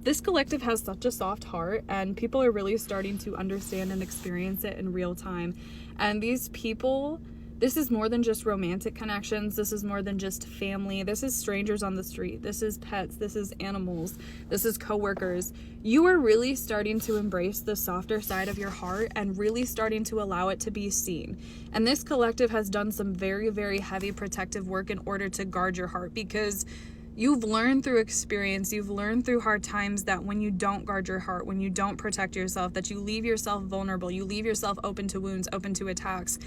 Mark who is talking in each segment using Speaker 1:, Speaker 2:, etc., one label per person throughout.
Speaker 1: This collective has such a soft heart, and people are really starting to understand and experience it in real time. And these people, this is more than just romantic connections. This is more than just family. This is strangers on the street. This is pets. This is animals. This is coworkers. You are really starting to embrace the softer side of your heart and really starting to allow it to be seen. And this collective has done some very, very heavy protective work in order to guard your heart, because you've learned through experience, you've learned through hard times that when you don't guard your heart, when you don't protect yourself, that you leave yourself vulnerable, you leave yourself open to wounds, open to attacks.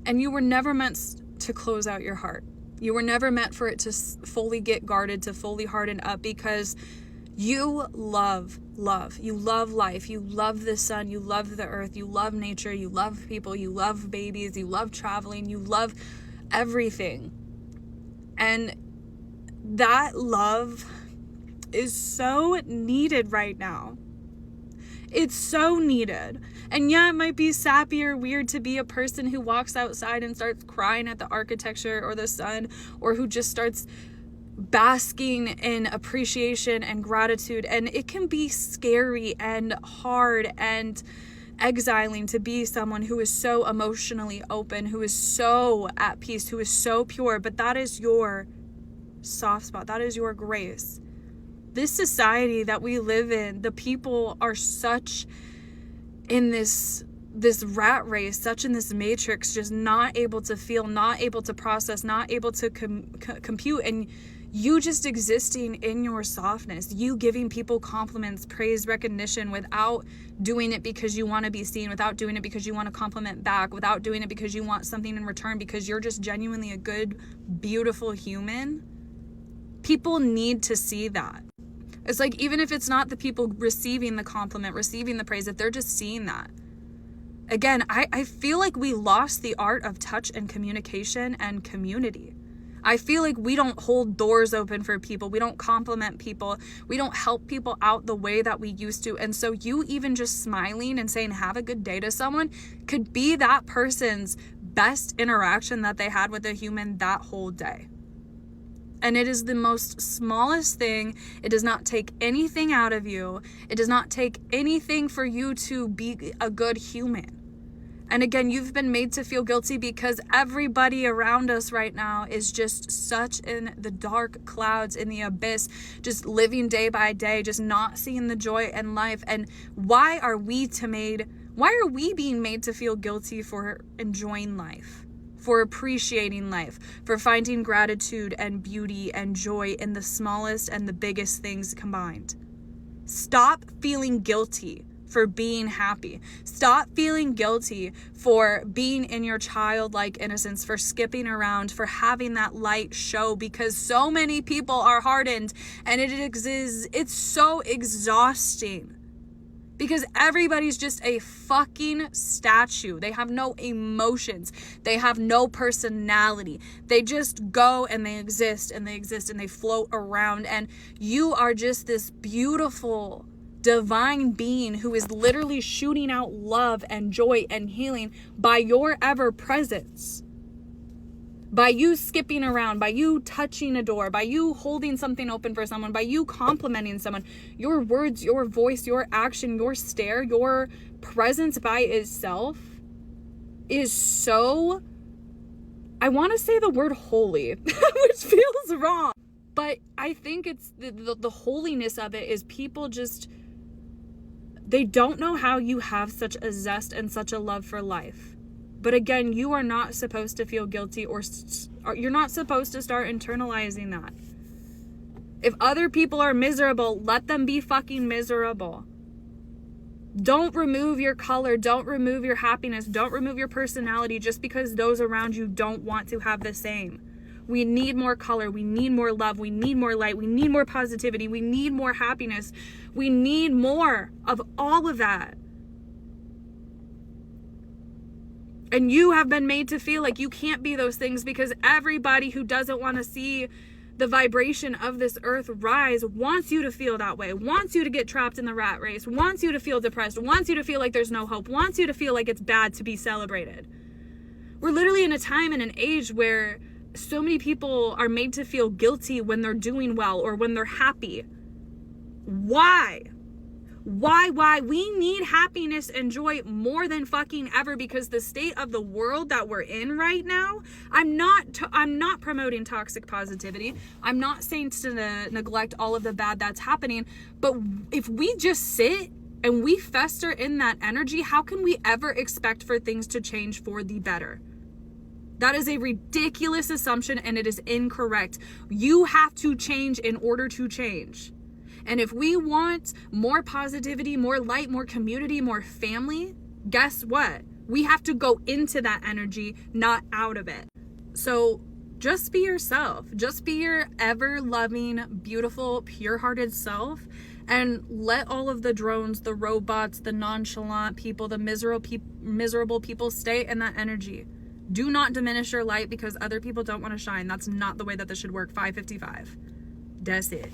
Speaker 1: And you were never meant to close out your heart. You were never meant for it to fully get guarded, to fully harden up, because you love love. You love life. You love the sun. You love the earth. You love nature. You love people. You love babies. You love traveling. You love everything. And that love is so needed right now. It's so needed. And yeah, it might be sappy or weird to be a person who walks outside and starts crying at the architecture or the sun, or who just starts basking in appreciation and gratitude. And it can be scary and hard and exiling to be someone who is so emotionally open, who is so at peace, who is so pure. But that is your soft spot. That is your grace. This society that we live in, the people are such in this rat race, such in this matrix, just not able to feel, not able to process, not able to compute. And you just existing in your softness, you giving people compliments, praise, recognition, without doing it because you want to be seen, without doing it because you want to compliment back, without doing it because you want something in return, because you're just genuinely a good, beautiful human. People need to see that. It's like, even if it's not the people receiving the compliment, receiving the praise, if they're just seeing that. Again, I feel like we lost the art of touch and communication and community. I feel like we don't hold doors open for people. We don't compliment people. We don't help people out the way that we used to. And so you even just smiling and saying, have a good day to someone could be that person's best interaction that they had with a human that whole day. And it is the most smallest thing. It does not take anything out of you. It does not take anything for you to be a good human. And again, you've been made to feel guilty because everybody around us right now is just such in the dark clouds, in the abyss, just living day by day, just not seeing the joy in life. And why are we being made to feel guilty for enjoying life? For appreciating life, for finding gratitude and beauty and joy in the smallest and the biggest things combined. Stop feeling guilty for being happy. Stop feeling guilty for being in your childlike innocence, for skipping around, for having that light show, because so many people are hardened, and it's so exhausting. Because everybody's just a fucking statue. They have no emotions. They have no personality. They just go and they exist and they exist and they float around. And you are just this beautiful, divine being who is literally shooting out love and joy and healing by your ever presence. By you skipping around, by you touching a door, by you holding something open for someone, by you complimenting someone, your words, your voice, your action, your stare, your presence by itself is so, I want to say the word holy, which feels wrong. But I think it's the holiness of it is people just, they don't know how you have such a zest and such a love for life. But again, you are not supposed to feel guilty, or you're not supposed to start internalizing that. If other people are miserable, let them be fucking miserable. Don't remove your color. Don't remove your happiness. Don't remove your personality just because those around you don't want to have the same. We need more color. We need more love. We need more light. We need more positivity. We need more happiness. We need more of all of that. And you have been made to feel like you can't be those things because everybody who doesn't want to see the vibration of this earth rise wants you to feel that way, wants you to get trapped in the rat race, wants you to feel depressed, wants you to feel like there's no hope, wants you to feel like it's bad to be celebrated. We're literally in a time and an age where so many people are made to feel guilty when they're doing well or when they're happy. Why? Why? We need happiness and joy more than fucking ever, because the state of the world that we're in right now, I'm not promoting toxic positivity. I'm not saying to neglect all of the bad that's happening, but if we just sit and we fester in that energy, how can we ever expect for things to change for the better? That is a ridiculous assumption, and it is incorrect. You have to change in order to change. And if we want more positivity, more light, more community, more family, guess what? We have to go into that energy, not out of it. So just be yourself. Just be your ever-loving, beautiful, pure-hearted self, and let all of the drones, the robots, the nonchalant people, the miserable people stay in that energy. Do not diminish your light because other people don't want to shine. That's not the way that this should work. 555. That's it.